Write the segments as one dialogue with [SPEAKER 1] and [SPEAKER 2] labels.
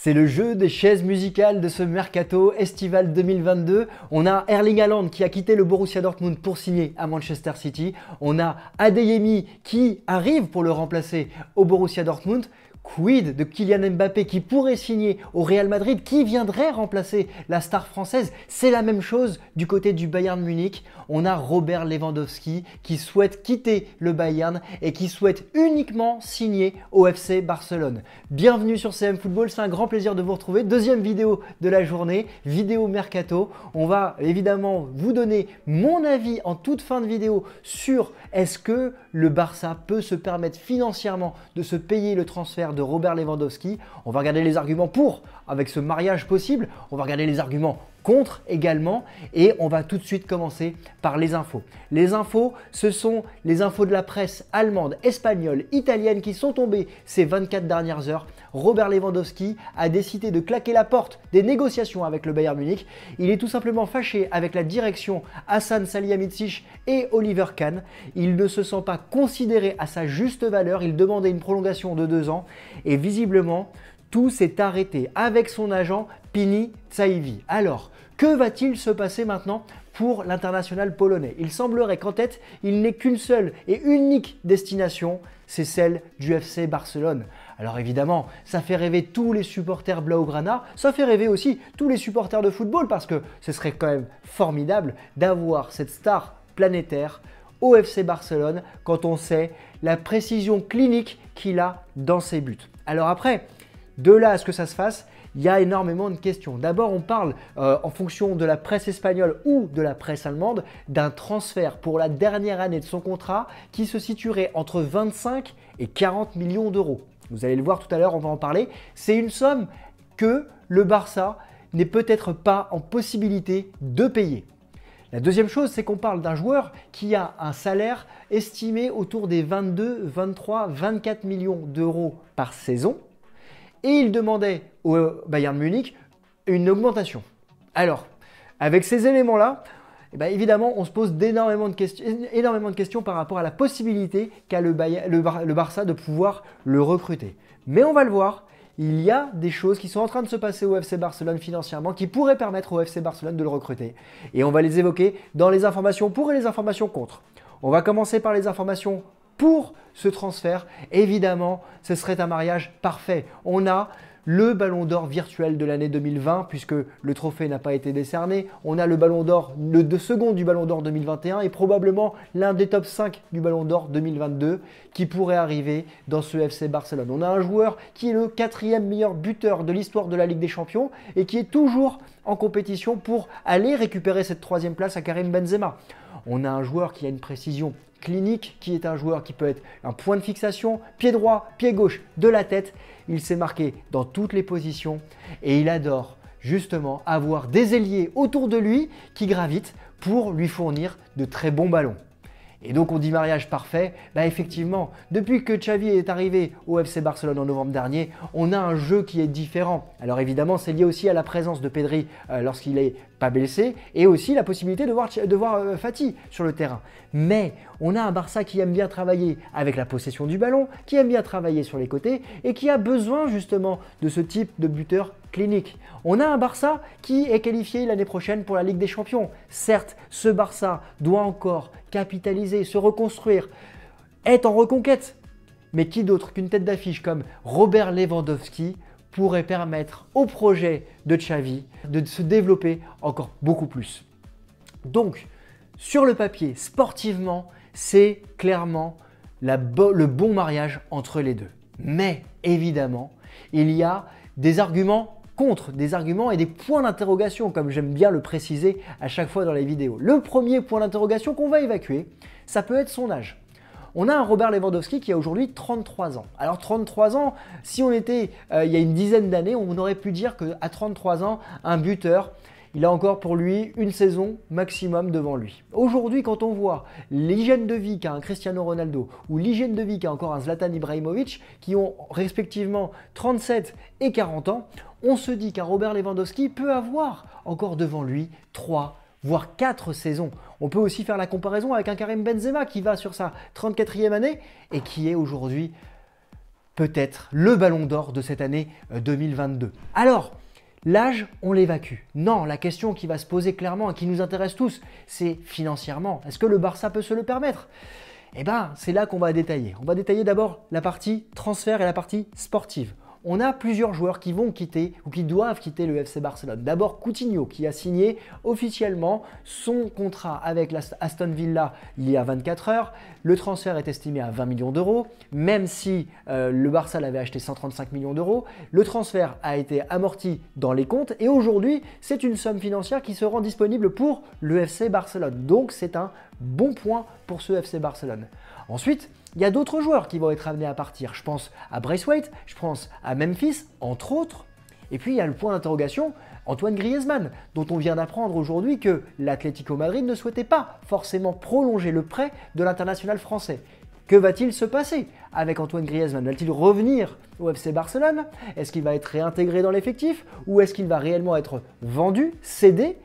[SPEAKER 1] C'est le jeu des chaises musicales de ce mercato estival 2022. On a Erling Haaland qui a quitté le Borussia Dortmund pour signer à Manchester City. On a Adeyemi qui arrive pour le remplacer au Borussia Dortmund. Quid de Kylian Mbappé qui pourrait signer au Real Madrid, qui viendrait remplacer la star française? C'est la même chose du côté du Bayern Munich. On a Robert Lewandowski qui souhaite quitter le Bayern et qui souhaite uniquement signer au FC Barcelone. Bienvenue sur CM Football, c'est un grand plaisir de vous retrouver. Deuxième vidéo de la journée, vidéo mercato. On va évidemment vous donner mon avis en toute fin de vidéo sur est-ce que le Barça peut se permettre financièrement de se payer le transfert de Robert Lewandowski. On va regarder les arguments pour avec ce mariage possible. On va regarder les arguments contre également et on va tout de suite commencer par les infos. Les infos, ce sont les infos de la presse allemande, espagnole, italienne qui sont tombées ces 24 dernières heures. Robert Lewandowski a décidé de claquer la porte des négociations avec le Bayern Munich. Il est tout simplement fâché avec la direction Hassan Salihamidzic et Oliver Kahn. Il ne se sent pas considéré à sa juste valeur. Il demandait une prolongation de 2 ans et visiblement tout s'est arrêté avec son agent Pini Tsaivi. Alors, que va-t-il se passer maintenant pour l'international polonais? Il semblerait qu'en tête, il n'ait qu'une seule et unique destination, c'est celle du FC Barcelone. Alors évidemment, ça fait rêver tous les supporters blaugrana, ça fait rêver aussi tous les supporters de football parce que ce serait quand même formidable d'avoir cette star planétaire au FC Barcelone quand on sait la précision clinique qu'il a dans ses buts. Alors après, de là à ce que ça se fasse, il y a énormément de questions. D'abord, on parle, en fonction de la presse espagnole ou de la presse allemande, d'un transfert pour la dernière année de son contrat qui se situerait entre 25 et 40 millions d'euros. Vous allez le voir tout à l'heure, on va en parler. C'est une somme que le Barça n'est peut-être pas en possibilité de payer. La deuxième chose, c'est qu'on parle d'un joueur qui a un salaire estimé autour des 22, 23, 24 millions d'euros par saison. Et il demandait au Bayern Munich une augmentation. Alors, avec ces éléments-là, évidemment, on se pose énormément de questions par rapport à la possibilité qu'a le Barça de pouvoir le recruter. Mais on va le voir, il y a des choses qui sont en train de se passer au FC Barcelone financièrement qui pourraient permettre au FC Barcelone de le recruter. Et on va les évoquer dans les informations pour et les informations contre. On va commencer par les informations pour ce transfert. Évidemment, ce serait un mariage parfait. On a le ballon d'or virtuel de l'année 2020 puisque le trophée n'a pas été décerné. On a le ballon d'or, le second du ballon d'or 2021 et probablement l'un des top 5 du ballon d'or 2022 qui pourrait arriver dans ce FC Barcelone. On a un joueur qui est le 4e meilleur buteur de l'histoire de la Ligue des Champions et qui est toujours en compétition pour aller récupérer cette 3e place à Karim Benzema. On a un joueur qui a une précision clinique, qui est un joueur qui peut être un point de fixation, pied droit, pied gauche, de la tête. Il s'est marqué dans toutes les positions et il adore justement avoir des ailiers autour de lui qui gravitent pour lui fournir de très bons ballons. Et donc on dit mariage parfait, effectivement, depuis que Xavi est arrivé au FC Barcelone en novembre dernier, on a un jeu qui est différent. Alors évidemment, c'est lié aussi à la présence de Pedri lorsqu'il n'est pas blessé et aussi la possibilité de voir Fati sur le terrain. Mais on a un Barça qui aime bien travailler avec la possession du ballon, qui aime bien travailler sur les côtés et qui a besoin justement de ce type de buteur clinique. On a un Barça qui est qualifié l'année prochaine pour la Ligue des Champions. Certes, ce Barça doit encore capitaliser, se reconstruire, être en reconquête. Mais qui d'autre qu'une tête d'affiche comme Robert Lewandowski pourrait permettre au projet de Xavi de se développer encore beaucoup plus. Donc, sur le papier, sportivement, c'est clairement le bon mariage entre les deux. Mais évidemment, il y a des arguments contre, des arguments et des points d'interrogation, comme j'aime bien le préciser à chaque fois dans les vidéos. Le premier point d'interrogation qu'on va évacuer, ça peut être son âge. On a un Robert Lewandowski qui a aujourd'hui 33 ans. Alors 33 ans, si on était il y a une dizaine d'années, on aurait pu dire qu'à 33 ans, un buteur, il a encore pour lui une saison maximum devant lui. Aujourd'hui, quand on voit l'hygiène de vie qu'a un Cristiano Ronaldo ou l'hygiène de vie qu'a encore un Zlatan Ibrahimovic, qui ont respectivement 37 et 40 ans, on se dit qu'un Robert Lewandowski peut avoir encore devant lui 3 voire 4 saisons. On peut aussi faire la comparaison avec un Karim Benzema qui va sur sa 34e année et qui est aujourd'hui peut-être le ballon d'or de cette année 2022. Alors, l'âge, on l'évacue. Non, la question qui va se poser clairement et qui nous intéresse tous, c'est financièrement. Est-ce que le Barça peut se le permettre? Eh bien, c'est là qu'on va détailler. On va détailler d'abord la partie transfert et la partie sportive. On a plusieurs joueurs qui vont quitter ou qui doivent quitter le FC Barcelone. D'abord Coutinho qui a signé officiellement son contrat avec Aston Villa il y a 24 heures. Le transfert est estimé à 20 millions d'euros, même si le Barça l'avait acheté 135 millions d'euros. Le transfert a été amorti dans les comptes et aujourd'hui c'est une somme financière qui se rend disponible pour le FC Barcelone. Donc c'est un bon point pour ce FC Barcelone. Ensuite, il y a d'autres joueurs qui vont être amenés à partir. Je pense à Braithwaite, je pense à Memphis, entre autres. Et puis il y a le point d'interrogation, Antoine Griezmann, dont on vient d'apprendre aujourd'hui que l'Atlético Madrid ne souhaitait pas forcément prolonger le prêt de l'international français. Que va-t-il se passer avec Antoine Griezmann? Va-t-il revenir au FC Barcelone? Est-ce qu'il va être réintégré dans l'effectif? Ou est-ce qu'il va réellement être vendu, cédé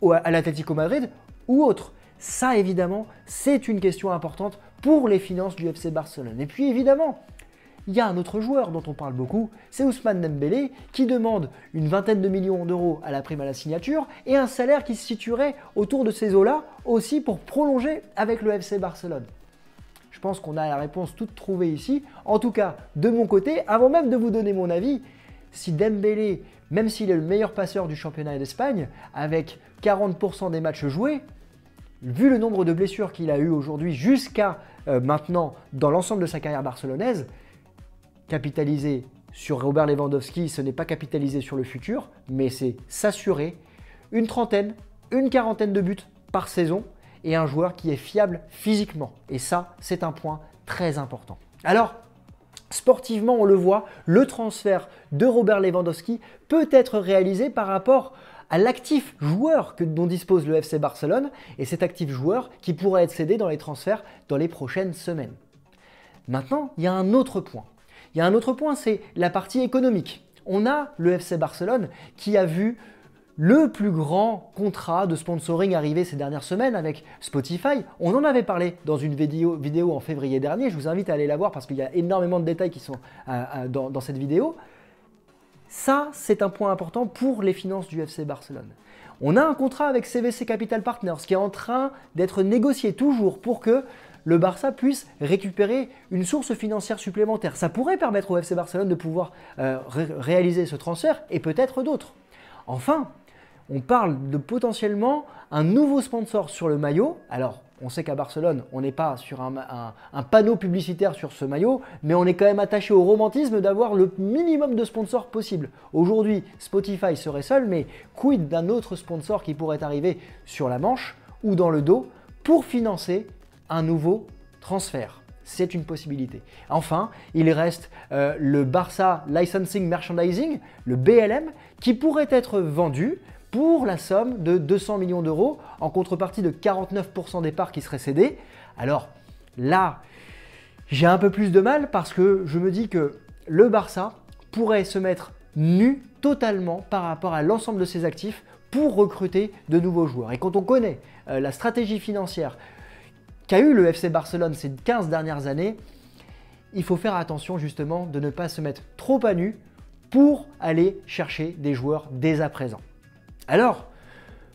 [SPEAKER 1] à l'Atlético Madrid ou autre? Ça, évidemment, c'est une question importante pour les finances du FC Barcelone. Et puis, évidemment, il y a un autre joueur dont on parle beaucoup, c'est Ousmane Dembélé, qui demande une vingtaine de millions d'euros à la prime à la signature et un salaire qui se situerait autour de ces eaux-là aussi pour prolonger avec le FC Barcelone. Je pense qu'on a la réponse toute trouvée ici. En tout cas, de mon côté, avant même de vous donner mon avis, si Dembélé, même s'il est le meilleur passeur du championnat d'Espagne, avec 40% des matchs joués, vu le nombre de blessures qu'il a eu aujourd'hui jusqu'à maintenant dans l'ensemble de sa carrière barcelonaise, capitaliser sur Robert Lewandowski, ce n'est pas capitaliser sur le futur, mais c'est s'assurer une trentaine, une quarantaine de buts par saison et un joueur qui est fiable physiquement. Et ça, c'est un point très important. Alors, sportivement, on le voit, le transfert de Robert Lewandowski peut être réalisé par rapport à l'actif joueur dont dispose le FC Barcelone et cet actif joueur qui pourrait être cédé dans les transferts dans les prochaines semaines. Maintenant, il y a un autre point. Il y a un autre point, c'est la partie économique. On a le FC Barcelone qui a vu le plus grand contrat de sponsoring arriver ces dernières semaines avec Spotify. On en avait parlé dans une vidéo en février dernier. Je vous invite à aller la voir parce qu'il y a énormément de détails qui sont dans cette vidéo. Ça, c'est un point important pour les finances du FC Barcelone. On a un contrat avec CVC Capital Partners qui est en train d'être négocié toujours pour que le Barça puisse récupérer une source financière supplémentaire. Ça pourrait permettre au FC Barcelone de pouvoir réaliser ce transfert et peut-être d'autres. Enfin, on parle de potentiellement un nouveau sponsor sur le maillot. Alors, on sait qu'à Barcelone, on n'est pas sur un panneau publicitaire sur ce maillot, mais on est quand même attaché au romantisme d'avoir le minimum de sponsors possible. Aujourd'hui, Spotify serait seul, mais quid d'un autre sponsor qui pourrait arriver sur la manche ou dans le dos pour financer un nouveau transfert? C'est une possibilité. Enfin, il reste le Barça Licensing Merchandising, le BLM, qui pourrait être vendu pour la somme de 200 millions d'euros en contrepartie de 49% des parts qui seraient cédées. Alors là, j'ai un peu plus de mal parce que je me dis que le Barça pourrait se mettre nu totalement par rapport à l'ensemble de ses actifs pour recruter de nouveaux joueurs. Et quand on connaît la stratégie financière qu'a eu le FC Barcelone ces 15 dernières années, il faut faire attention justement de ne pas se mettre trop à nu pour aller chercher des joueurs dès à présent. Alors,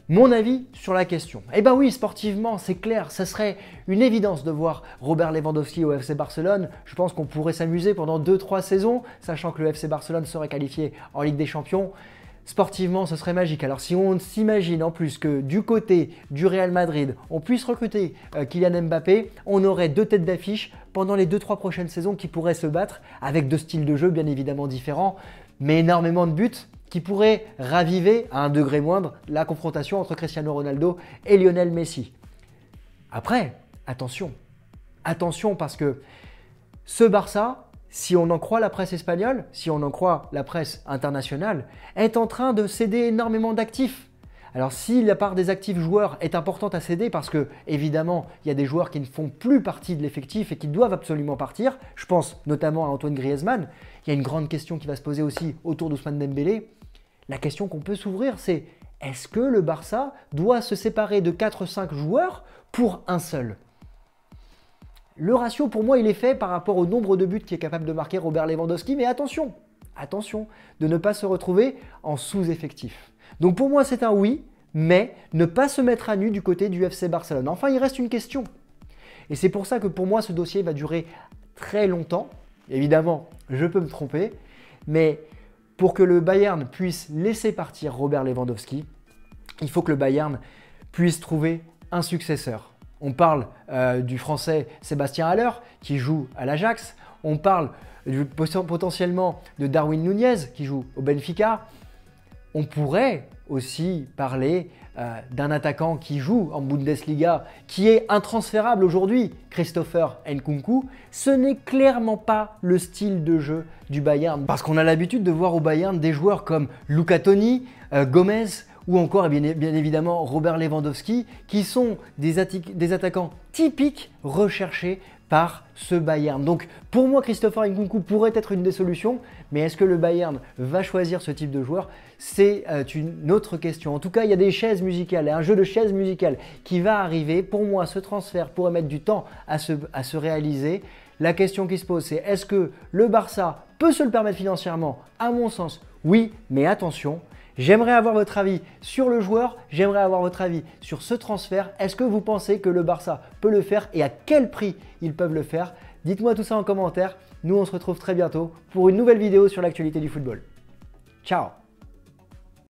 [SPEAKER 1] mon avis sur la question. Eh bien oui, sportivement, c'est clair, ça serait une évidence de voir Robert Lewandowski au FC Barcelone. Je pense qu'on pourrait s'amuser pendant 2-3 saisons, sachant que le FC Barcelone serait qualifié en Ligue des Champions. Sportivement, ce serait magique. Alors si on s'imagine en plus que du côté du Real Madrid, on puisse recruter Kylian Mbappé, on aurait deux têtes d'affiche pendant les 2-3 prochaines saisons qui pourraient se battre avec deux styles de jeu bien évidemment différents, mais énormément de buts qui pourraient raviver à un degré moindre la confrontation entre Cristiano Ronaldo et Lionel Messi. Après, attention parce que ce Barça, si on en croit la presse espagnole, si on en croit la presse internationale, est en train de céder énormément d'actifs. Alors si la part des actifs joueurs est importante à céder parce que évidemment il y a des joueurs qui ne font plus partie de l'effectif et qui doivent absolument partir, je pense notamment à Antoine Griezmann, il y a une grande question qui va se poser aussi autour d'Ousmane Dembélé. La question qu'on peut s'ouvrir c'est est-ce que le Barça doit se séparer de 4-5 joueurs pour un seul ? Le ratio, pour moi, il est fait par rapport au nombre de buts qu'est capable de marquer Robert Lewandowski, mais attention, attention de ne pas se retrouver en sous-effectif. Donc pour moi, c'est un oui, mais ne pas se mettre à nu du côté du FC Barcelone. Enfin, il reste une question. Et c'est pour ça que pour moi, ce dossier va durer très longtemps. Évidemment, je peux me tromper, mais pour que le Bayern puisse laisser partir Robert Lewandowski, il faut que le Bayern puisse trouver un successeur. On parle du Français Sébastien Haller qui joue à l'Ajax. On parle potentiellement de Darwin Núñez qui joue au Benfica. On pourrait aussi parler d'un attaquant qui joue en Bundesliga, qui est intransférable aujourd'hui, Christopher Nkunku. Ce n'est clairement pas le style de jeu du Bayern, parce qu'on a l'habitude de voir au Bayern des joueurs comme Luca Toni, Gomez ou encore bien évidemment Robert Lewandowski, qui sont des attaquants typiques recherchés par ce Bayern. Donc pour moi, Christopher Nkunku pourrait être une des solutions, mais est-ce que le Bayern va choisir ce type de joueur? C'est une autre question. En tout cas, il y a des chaises musicales, un jeu de chaises musicales qui va arriver. Pour moi, ce transfert pourrait mettre du temps à se réaliser. La question qui se pose, c'est est-ce que le Barça peut se le permettre financièrement? À mon sens, oui, mais attention. J'aimerais avoir votre avis sur le joueur, j'aimerais avoir votre avis sur ce transfert. Est-ce que vous pensez que le Barça peut le faire et à quel prix ils peuvent le faire? Dites-moi tout ça en commentaire. Nous, on se retrouve très bientôt pour une nouvelle vidéo sur l'actualité du football. Ciao!